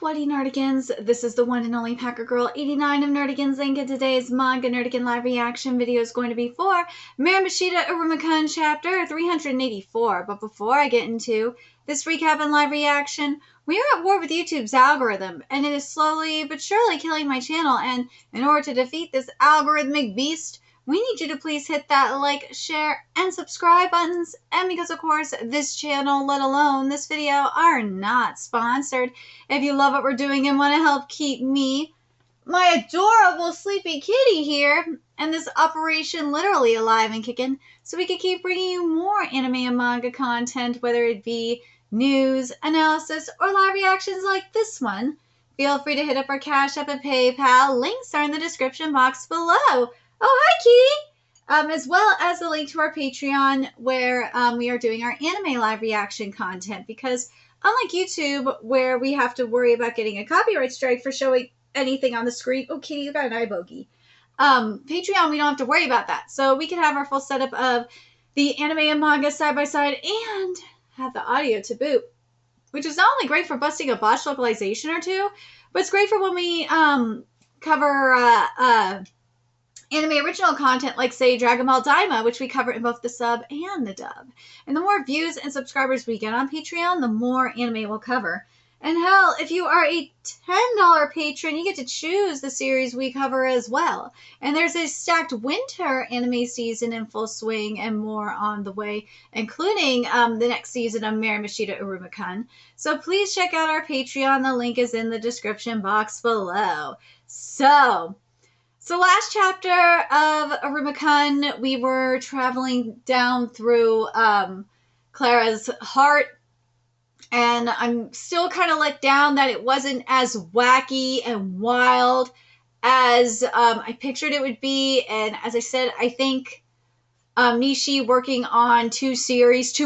Whatty Nerdigans, this is the one and only Packer Girl 89 of Nerdigans Inc. And today's Manga Nerdigan live reaction video is going to be for Mairimashita Iruma-kun chapter 384. But before I get into this recap and live reaction, we are at war with YouTube's algorithm, and it is slowly but surely killing my channel. And in order to defeat this algorithmic beast, we need you to please hit that like, share, and subscribe buttons. And because, of course, this channel, let alone this video, are not sponsored. If you love what we're doing and want to help keep me, my adorable sleepy kitty here, and this operation literally alive and kicking, so we can keep bringing you more anime and manga content, whether it be news, analysis, or live reactions like this one, feel free to hit up our Cash App and PayPal. Links are in the description box below. Oh, hi, Kitty! As well as a link to our Patreon, where we are doing our anime live reaction content. Because unlike YouTube, where we have to worry about getting a copyright strike for showing anything on the screen. Oh, Kitty, you got an eye bogey. Patreon, we don't have to worry about that. So we can have our full setup of the anime and manga side by side and have the audio to boot. Which is not only great for busting a botched localization or two, but it's great for when we cover anime original content like, say, Dragon Ball Daima, which we cover in both the sub and the dub. And the more views and subscribers we get on Patreon, the more anime we'll cover. And hell, if you are a $10 patron, you get to choose the series we cover as well. And there's a stacked winter anime season in full swing and more on the way, including the next season of Mairimashita Iruma-kun. So please check out our Patreon. The link is in the description box below. So last chapter of Iruma-kun, we were traveling down through Clara's heart, and I'm still kind of let down that it wasn't as wacky and wild as I pictured it would be. And as I said, I think Nishi working on two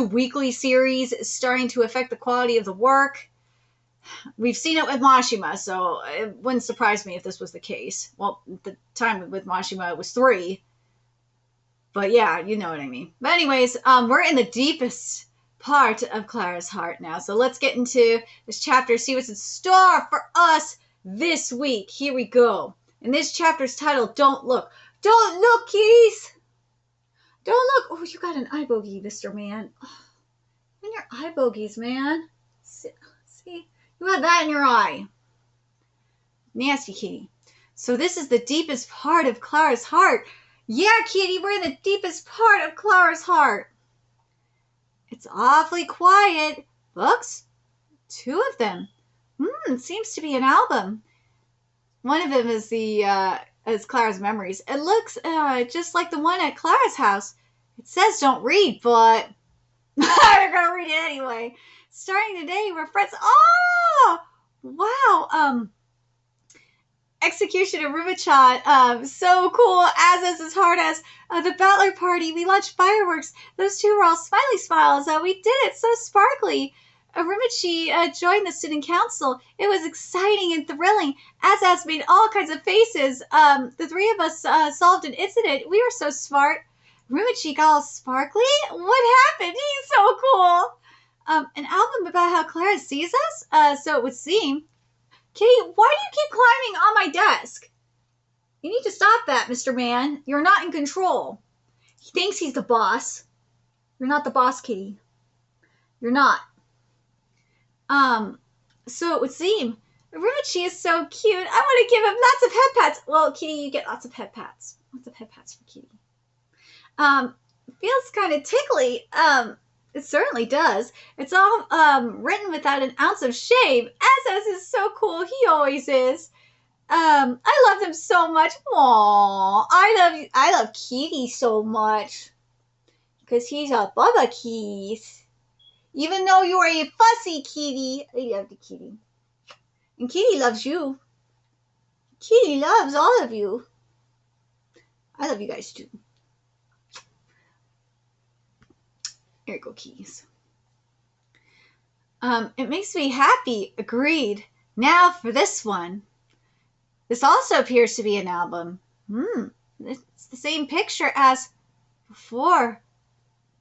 weekly series, is starting to affect the quality of the work. We've seen it with Mashima, so it wouldn't surprise me if this was the case. Well, the time with Mashima it was 3. But yeah, you know what I mean. But anyways, we're in the deepest part of Clara's heart now. So let's get into this chapter, see what's in store for us this week. Here we go. And this chapter's titled, Don't Look. Don't look, kitties! Don't look. Oh, you got an eye bogey, Mr. Man. Oh, and your eye bogeys, man. See? You have that in your eye. Nasty kitty. So this is the deepest part of Clara's heart. Yeah, kitty, we're in the deepest part of Clara's heart. It's awfully quiet. Books? 2 of them. It seems to be an album. One of them is Clara's memories. It looks just like the one at Clara's house. It says don't read, but they're gonna read it anyway. Starting today, we're friends. Oh, wow. Execution of Iruma-chan. So cool. As is hard as the Battler Party. We launched fireworks. Those 2 were all smiley smiles. We did it. So sparkly. Iruma-chi joined the student council. It was exciting and thrilling. As made all kinds of faces. The 3 of us solved an incident. We were so smart. Iruma-chi got all sparkly. What happened? He's so cool. An album about how Clara sees us? So it would seem. Kitty, why do you keep climbing on my desk? You need to stop that, Mr. Man. You're not in control. He thinks he's the boss. You're not the boss, Kitty. You're not. So it would seem. Iruma-chi is so cute. I want to give him lots of head pats. Well, Kitty, you get lots of head pats. Lots of head pats for Kitty. Feels kind of tickly. It certainly does. It's all written without an ounce of shame. As is so cool. He always is. I love him so much. Aww. I love Kitty so much. Because he's a Bubba Keith. Even though you are a fussy kitty. I love the kitty. And Kitty loves you. Kitty loves all of you. I love you guys too. Here you go, keys. It makes me happy. Agreed. Now for this one. This also appears to be an album. It's the same picture as before.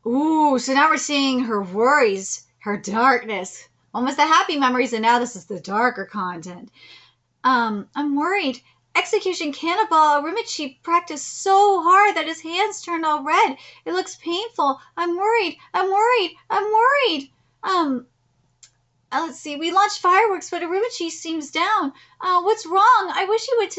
Ooh, so now we're seeing her worries, her darkness. One was the happy memories, and now this is the darker content. I'm worried. Execution Cannonball Iruma-kun practiced so hard that his hands turned all red. It looks painful. I'm worried. I'm worried. I'm worried. Let's see. We launched fireworks, but Iruma-kun seems down. What's wrong? I wish he would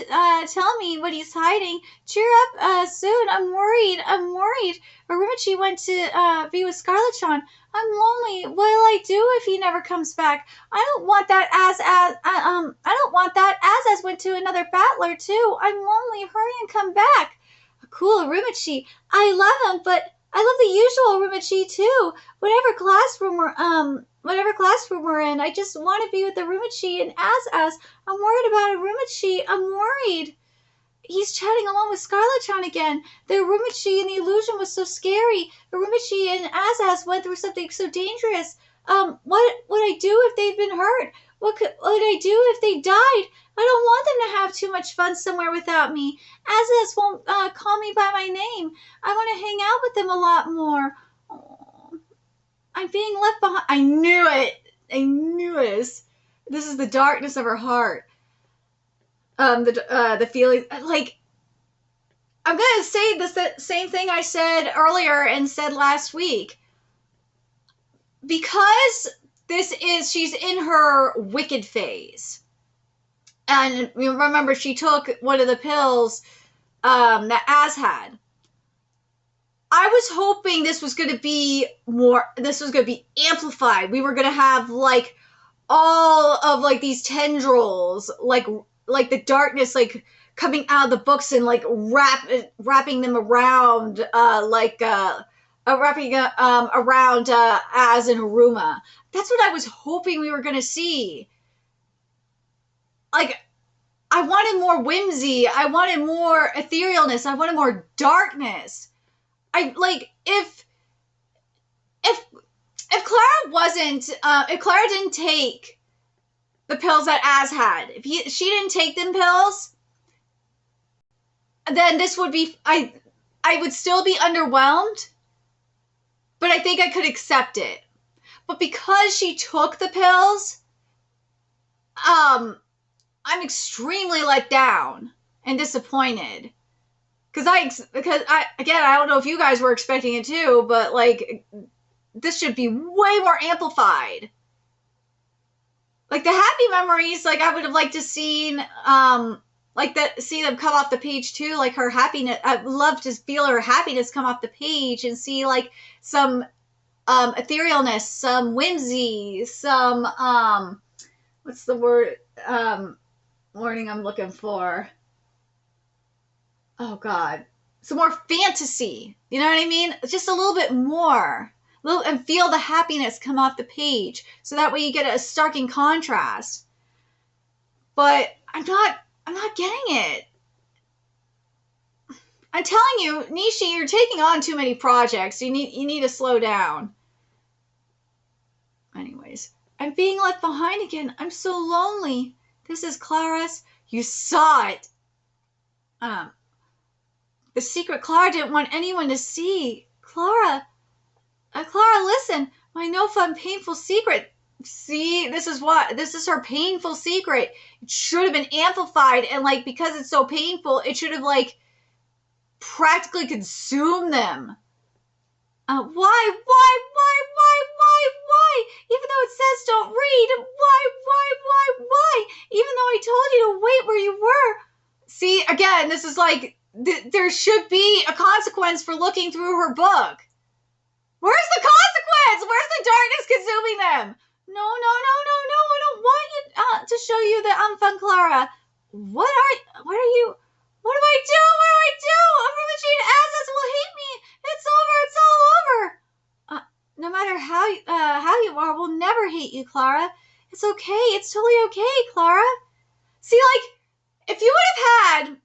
tell me what he's hiding. Cheer up soon. I'm worried. I'm worried. Iruma-kun went to be with Scarlet-chan. I'm lonely. What'll I do if he never comes back? I don't want that I don't want that as went to another battler too. I'm lonely. Hurry and come back. Cool Iruma-kun. I love him, but I love the usual Iruma-kun too. Whatever classroom we're in, I just want to be with the Iruma-kun and as. I'm worried about Iruma-kun. I'm worried. He's chatting along with Scarlet-chan again. The Iruma-kun and the illusion was so scary. Iruma-kun and as went through something so dangerous. What would I do if they'd been hurt? What would I do if they died? I don't want them to have too much fun somewhere without me. As won't call me by my name. I want to hang out with them a lot more. Oh, I'm being left behind. I knew it. I knew it. This is the darkness of her heart. The feeling, like, I'm gonna say the same thing I said earlier and said last week. Because she's in her wicked phase. And you remember she took one of the pills that Az had. I was hoping this was going to be amplified. We were going to have, like, all of, like, these tendrils, like the darkness, like, coming out of the books and, like, wrapping them around, wrapping around Az and Iruma. That's what I was hoping we were going to see. Like, I wanted more whimsy. I wanted more etherealness. I wanted more darkness. If Clara didn't take the pills that Az had, she didn't take them pills, then this would be, I would still be underwhelmed, but I think I could accept it. But because she took the pills, I'm extremely let down and disappointed. Because I don't know if you guys were expecting it too, but, like, this should be way more amplified. Like, the happy memories, like, I would have liked to see them come off the page too, like her happiness. I'd love to feel her happiness come off the page and see, like, some etherealness, some whimsy, some what's the word warning I'm looking for? Oh God, some more fantasy. You know what I mean? Just a little bit more, and feel the happiness come off the page, so that way you get a starking contrast. But I'm not getting it. I'm telling you, Nishi, you're taking on too many projects. You need to slow down. Anyways, I'm being left behind again. I'm so lonely. This is Clara's. You saw it. The secret Clara didn't want anyone to see. Clara, listen. My no fun, painful secret. See, this is her painful secret. It should have been amplified, and, like, because it's so painful, it should have, like, practically consumed them. Why? Even though it says don't read, why? Even though I told you to wait where you were. See, again, this is like, there should be a consequence for looking through her book. Where's the consequence? Where's the darkness consuming them? No, I don't want you to show you that I'm fun, Clara. What do I do? Iruma-kun Azaz will hate me. It's all over. No matter how you are, we'll never hate you, Clara. It's okay. It's totally okay, Clara. See, like, if you would have had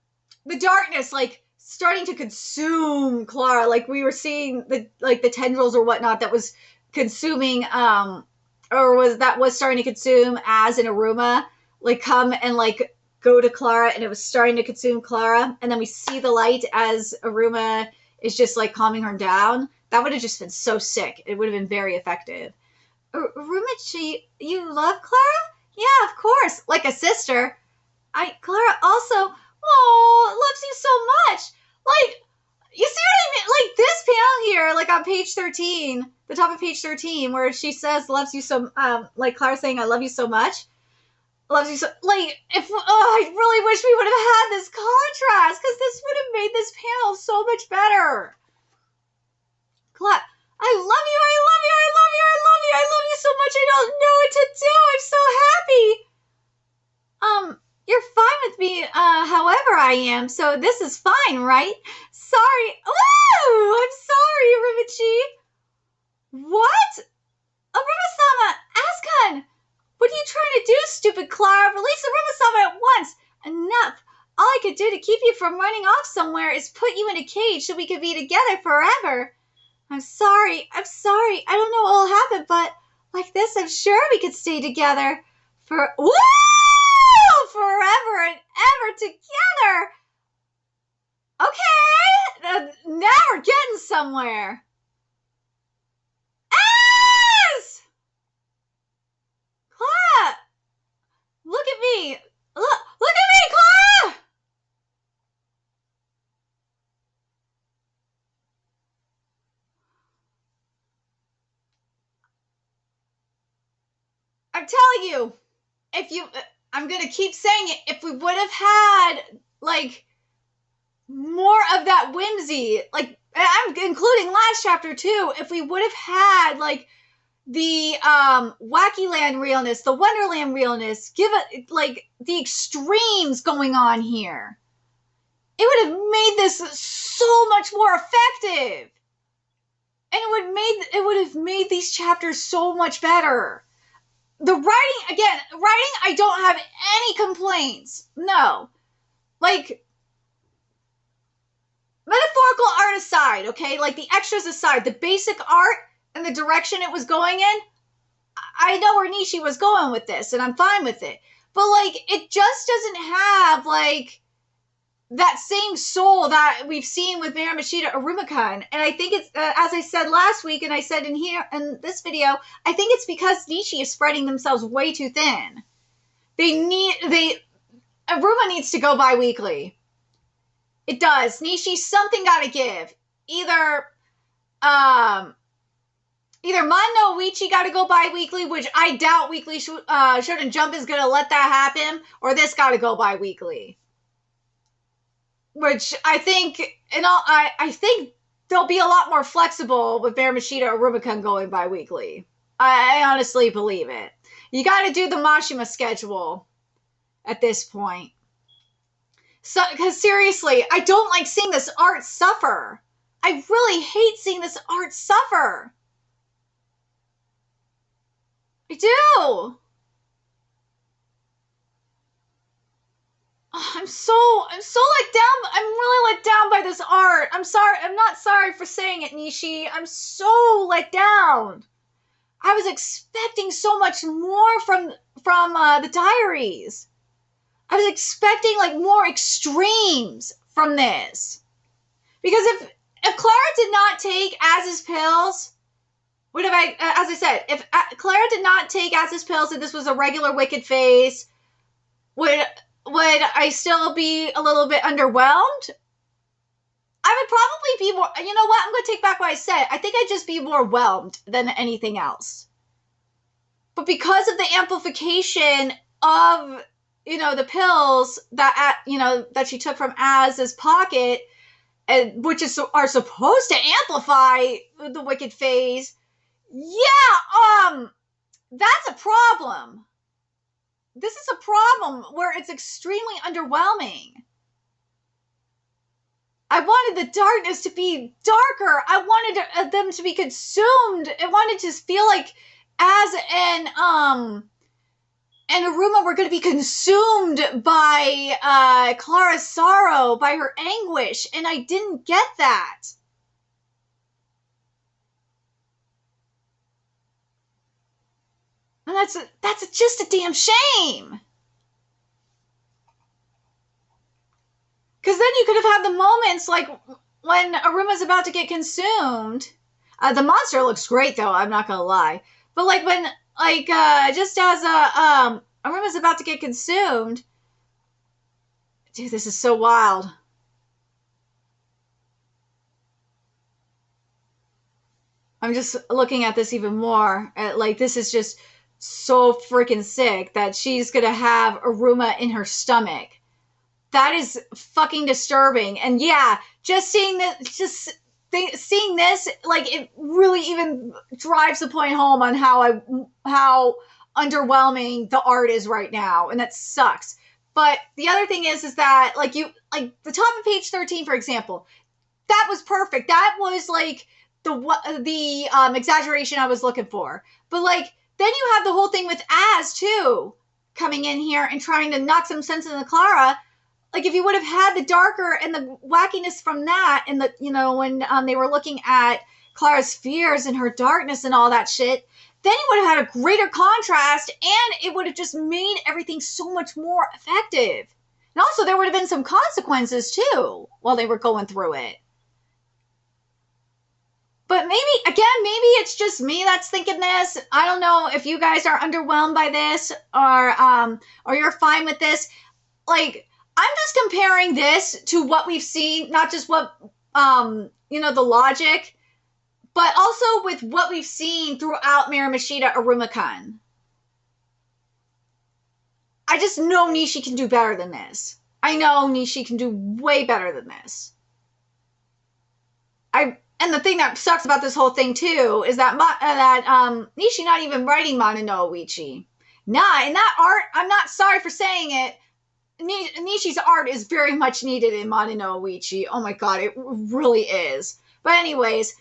the darkness, like, starting to consume Clara, like we were seeing the tendrils or whatnot that was consuming, was starting to consume Az and Iruma, like, come and, like, go to Clara, and it was starting to consume Clara, and then we see the light as Iruma is just, like, calming her down. That would have just been so sick. It would have been very effective. Iruma-chi, you love Clara? Yeah, of course. Like a sister. Clara also, loves you so much. Like, you see what I mean? Like this panel here, like on page 13, the top of page 13, where she says, loves you so, like Clara saying, I love you so much. Loves you so, like, I really wish we would have had this contrast, because this would have made this panel so much better. Clara, I love you, I love you, I love you, I love you, I love you so much, I don't know what to do, I'm so happy. You're fine with me, however I am, so this is fine, right? Sorry. Woo! I'm sorry, Iruma-chi. What? Iruma-sama, Ascon! What are you trying to do, stupid Clara? Release Iruma-sama at once! Enough! All I could do to keep you from running off somewhere is put you in a cage so we could be together forever. I'm sorry. I don't know what will happen, but like this, I'm sure we could stay together woo! Forever and ever together. Okay, now we're getting somewhere. Ass! Clara! Look at me! Look at me, Clara! I'm telling you, I'm gonna keep saying it, if we would have had, like, more of that whimsy, like, I'm including last chapter too, if we would have had, like, the Wacky Land realness, the Wonderland realness, give it, like, the extremes going on here, it would have made this so much more effective. And it would have made these chapters so much better. The writing, I don't have any complaints. No. Like, metaphorical art aside, okay? Like, the extras aside, the basic art and the direction it was going in, I know where Nishi was going with this, and I'm fine with it. But, like, it just doesn't have, like, that same soul that we've seen with Mairimashita Iruma-kun. And I think it's, as I said last week, and I said in this video, I think it's because Nishi is spreading themselves way too thin. Iruma needs to go bi-weekly. It does. Nishi, something gotta give. Either Man no Uichi gotta go bi-weekly, which I doubt Weekly Shonen Jump is gonna let that happen, or this gotta go bi-weekly. Which I think, I think they'll be a lot more flexible with Mairimashita Iruma-kun going bi-weekly. I honestly believe it. You gotta do the Mashima schedule at this point. So, because seriously, I don't like seeing this art suffer. I really hate seeing this art suffer. I do. I'm so let down. I'm really let down by this art. I'm sorry. I'm not sorry for saying it, Nishi. I'm so let down. I was expecting so much more from the diaries. I was expecting, like, more extremes from this. Because if Clara did not take Az's pills, as I said, if Clara did not take Az's pills and this was a regular Wicked phase, would I still be a little bit underwhelmed? I would probably be more, you know what, I'm going to take back what I said. I think I'd just be more whelmed than anything else. But because of the amplification of, the pills that, that she took from Az's pocket, and which are supposed to amplify the Wicked phase, yeah, that's a problem. This is a problem where it's extremely underwhelming. I wanted the darkness to be darker. I wanted them to be consumed. I wanted to feel like Az and Iruma were going to be consumed by Clara's sorrow, by her anguish, and I didn't get that. And that's just a damn shame. Because then you could have had the moments like when Aruma's about to get consumed. The monster looks great, though, I'm not going to lie. But like when, like, just as Aruma's about to get consumed. Dude, this is so wild. I'm just looking at this even more. Like, this is just so freaking sick that she's gonna have Iruma in her stomach. That is fucking disturbing. And yeah, just seeing this, seeing this, like, it really even drives the point home on how underwhelming the art is right now, and that sucks. But the other thing is that like the top of page 13, for example, that was perfect. That was like the exaggeration I was looking for. But like then you have the whole thing with Az too coming in here and trying to knock some sense into Clara. Like if you would have had the darker and the wackiness from that, and the when they were looking at Clara's fears and her darkness and all that shit, then you would have had a greater contrast, and it would have just made everything so much more effective. And also there would have been some consequences too while they were going through it. But maybe it's just me that's thinking this. I don't know if you guys are underwhelmed by this or you're fine with this. Like, I'm just comparing this to what we've seen, not just what, the logic, but also with what we've seen throughout Mairimashita Iruma-kun. I just know Nishi can do better than this. I know Nishi can do way better than this. And the thing that sucks about this whole thing too is that Nishi not even writing Mana no Oichi. Nah, in that art, I'm not sorry for saying it, Nishi's art is very much needed in Mana no Oichi. Oh my god, it really is. But anyways,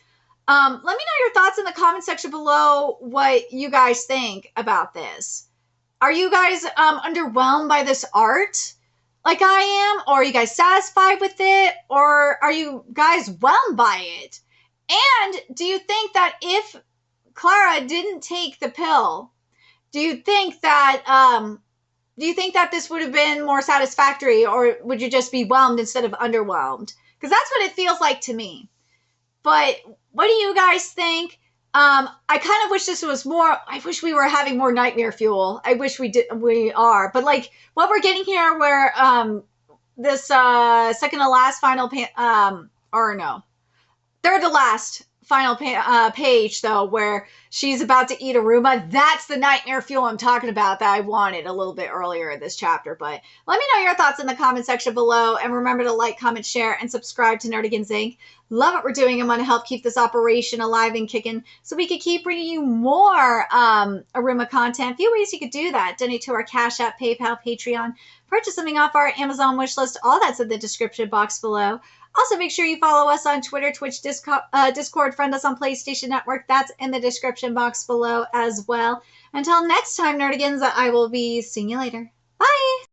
let me know your thoughts in the comment section below what you guys think about this. Are you guys underwhelmed by this art like I am? Or are you guys satisfied with it? Or are you guys whelmed by it? And do you think that if Clara didn't take the pill, do you think that this would have been more satisfactory, or would you just be whelmed instead of underwhelmed? Because that's what it feels like to me. But what do you guys think? I kind of wish this was more. I wish we were having more nightmare fuel. I wish we are. But like what we're getting here, where this second to last final third to last final page though, where she's about to eat Iruma. That's the nightmare fuel I'm talking about that I wanted a little bit earlier in this chapter. But let me know your thoughts in the comment section below, and remember to like, comment, share, and subscribe to Nerdigans Inc. Love what we're doing and want to help keep this operation alive and kicking so we could keep bringing you more Iruma content. A few ways you could do that: donate to our Cash App, PayPal, Patreon, purchase something off our Amazon wish list. All that's in the description box below. Also, make sure you follow us on Twitter, Twitch, Discord, friend us on PlayStation Network. That's in the description box below as well. Until next time, Nerdigans, I will be seeing you later. Bye!